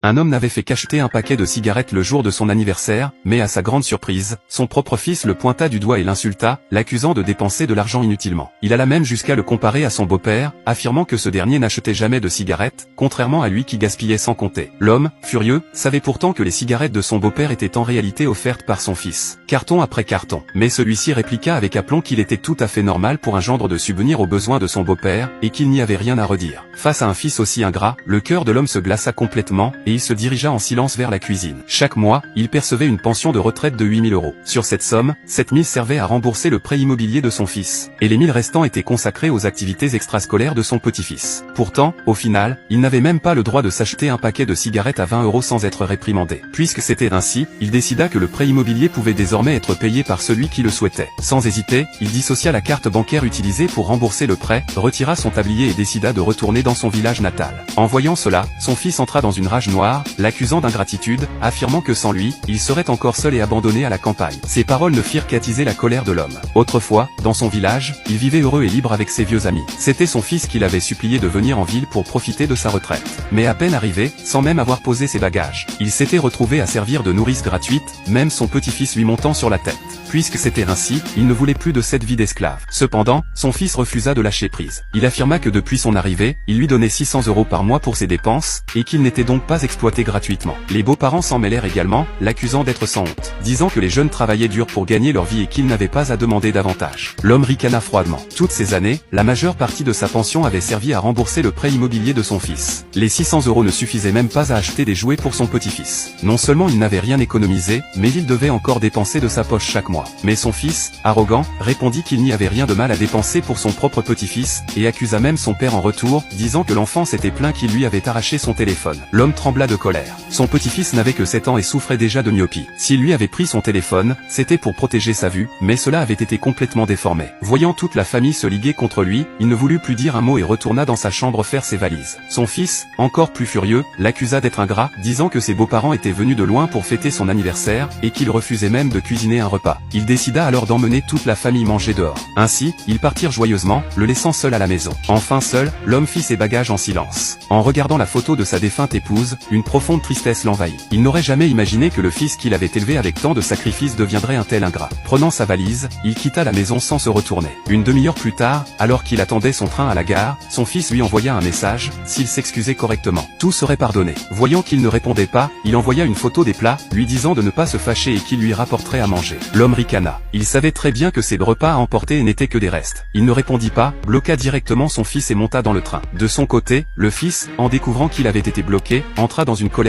Un homme n'avait fait qu'acheter un paquet de cigarettes le jour de son anniversaire, mais à sa grande surprise, son propre fils le pointa du doigt et l'insulta, l'accusant de dépenser de l'argent inutilement. Il alla même jusqu'à le comparer à son beau-père, affirmant que ce dernier n'achetait jamais de cigarettes, contrairement à lui qui gaspillait sans compter. L'homme, furieux, savait pourtant que les cigarettes de son beau-père étaient en réalité offertes par son fils, carton après carton. Mais celui-ci répliqua avec aplomb qu'il était tout à fait normal pour un gendre de subvenir aux besoins de son beau-père, et qu'il n'y avait rien à redire. Face à un fils aussi ingrat, le cœur de l'homme se glaça complètement, et il se dirigea en silence vers la cuisine. Chaque mois, il percevait une pension de retraite de 8 000 €. Sur cette somme, 7 000 servaient à rembourser le prêt immobilier de son fils, et les 1 000 restants étaient consacrés aux activités extrascolaires de son petit-fils. Pourtant, au final, il n'avait même pas le droit de s'acheter un paquet de cigarettes à 20 € sans être réprimandé. Puisque c'était ainsi, il décida que le prêt immobilier pouvait désormais être payé par celui qui le souhaitait. Sans hésiter, il dissocia la carte bancaire utilisée pour rembourser le prêt, retira son tablier et décida de retourner dans son village natal. En voyant cela, son fils entra dans une rage noire, l'accusant d'ingratitude, affirmant que sans lui, il serait encore seul et abandonné à la campagne. Ces paroles ne firent qu'attiser la colère de l'homme. Autrefois, dans son village, il vivait heureux et libre avec ses vieux amis. C'était son fils qui l'avait supplié de venir en ville pour profiter de sa retraite. Mais à peine arrivé, sans même avoir posé ses bagages, il s'était retrouvé à servir de nourrice gratuite, même son petit-fils lui montant sur la tête. Puisque c'était ainsi, il ne voulait plus de cette vie d'esclave. Cependant, son fils refusa de lâcher prise. Il affirma que depuis son arrivée, il lui donnait 600 € par mois pour ses dépenses, et qu'il n'était donc pas exploité gratuitement. Les beaux-parents s'en mêlèrent également, l'accusant d'être sans honte, disant que les jeunes travaillaient dur pour gagner leur vie et qu'ils n'avaient pas à demander davantage. L'homme ricana froidement. Toutes ces années, la majeure partie de sa pension avait servi à rembourser le prêt immobilier de son fils. Les 600 € ne suffisaient même pas à acheter des jouets pour son petit-fils. Non seulement il n'avait rien économisé, mais il devait encore dépenser de sa poche chaque mois. Mais son fils, arrogant, répondit qu'il n'y avait rien de mal à dépenser pour son propre petit-fils, et accusa même son père en retour, disant que l'enfant s'était plaint qu'il lui avait arraché son téléphone. L'homme trembla de colère. Son petit-fils n'avait que 7 ans et souffrait déjà de myopie. S'il lui avait pris son téléphone, c'était pour protéger sa vue, mais cela avait été complètement déformé. Voyant toute la famille se liguer contre lui, il ne voulut plus dire un mot et retourna dans sa chambre faire ses valises. Son fils, encore plus furieux, l'accusa d'être ingrat, disant que ses beaux-parents étaient venus de loin pour fêter son anniversaire, et qu'il refusait même de cuisiner un repas. Il décida alors d'emmener toute la famille manger dehors. Ainsi, ils partirent joyeusement, le laissant seul à la maison. Enfin seul, l'homme fit ses bagages en silence. En regardant la photo de sa défunte épouse, une profonde tristesse l'envahit. Il n'aurait jamais imaginé que le fils qu'il avait élevé avec tant de sacrifices deviendrait un tel ingrat. Prenant sa valise, il quitta la maison sans se retourner. Une demi-heure plus tard, alors qu'il attendait son train à la gare, son fils lui envoya un message, s'il s'excusait correctement, tout serait pardonné. Voyant qu'il ne répondait pas, il envoya une photo des plats, lui disant de ne pas se fâcher et qu'il lui rapporterait à manger. L'homme ricana. Il savait très bien que ses repas à emporter n'étaient que des restes. Il ne répondit pas, bloqua directement son fils et monta dans le train. De son côté, le fils, en découvrant qu'il avait été bloqué, entra dans une colère